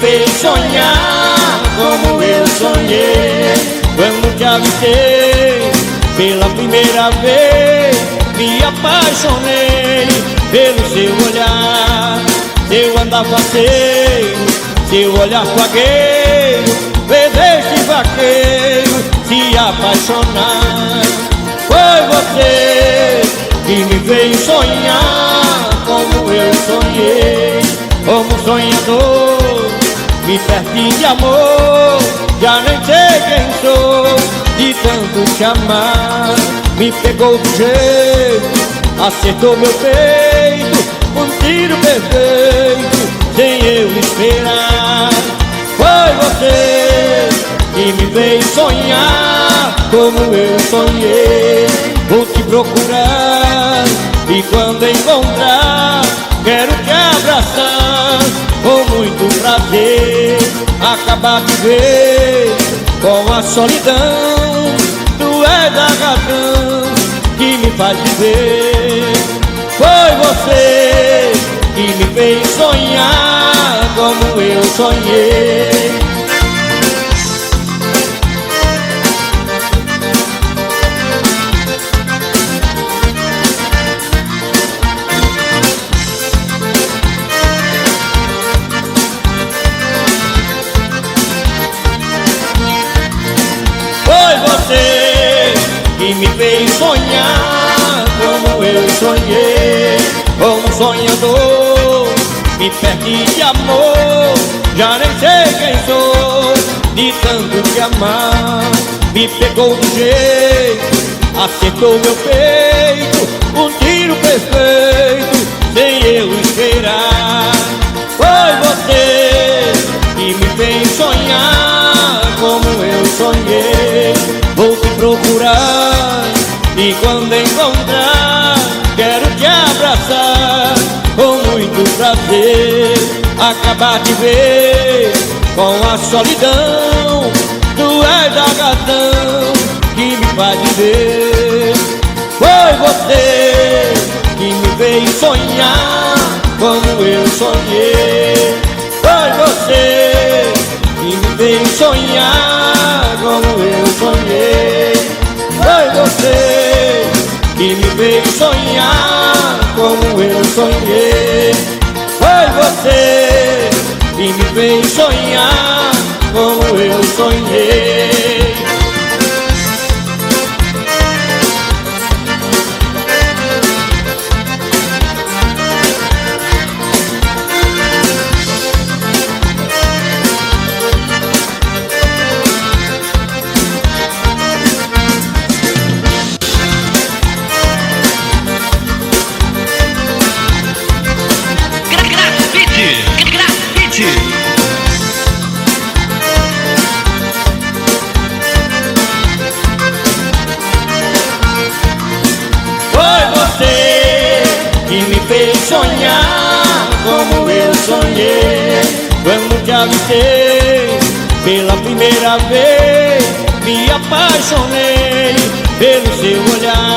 fez sonhar como eu sonhei. Quando te avistei pela primeira vez, me apaixonei pelo seu olhar, seu andar faceiro, seu olhar vagueiro, fez este vaqueiro se apaixonar. Foi você que me fez sonhar como eu sonhei. Como sonhador, me perdi de amor, já nem sei quem sou, de tanto te amar. Me pegou do jeito, acertou meu peito, um tiro perfeito, sem eu esperar. Foi você que me fez sonhar como eu sonhei. Vou te procurar e quando encontrar, quero te abraçar com muito prazer. Acabar de ver com a solidão, tu és a razão que me faz viver. Foi você que me fez sonhar como eu sonhei. Foi você que me fez sonhar como eu sonhei. Como sonhador, me perdi de amor, já nem sei quem sou, de tanto te amar. Me pegou do jeito, acertou meu peito, um tiro perfeito, sem eu esperar. Foi você que me fez sonhar como eu sonhei. Vou te procurar e quando encontrar, quero te abraçar com muito prazer. Acabar de ver com a solidão, tu és a razão que me faz viver. Foi você que me fez sonhar como eu sonhei. Foi você que me fez sonhar como eu sonhei. Foi você que me fez sonhar como eu sonhei. Foi você que me fez sonhar como eu sonhei. Foi você que me fez sonhar como eu sonhei. Quando te avistei pela primeira vez, me apaixonei pelo seu olhar.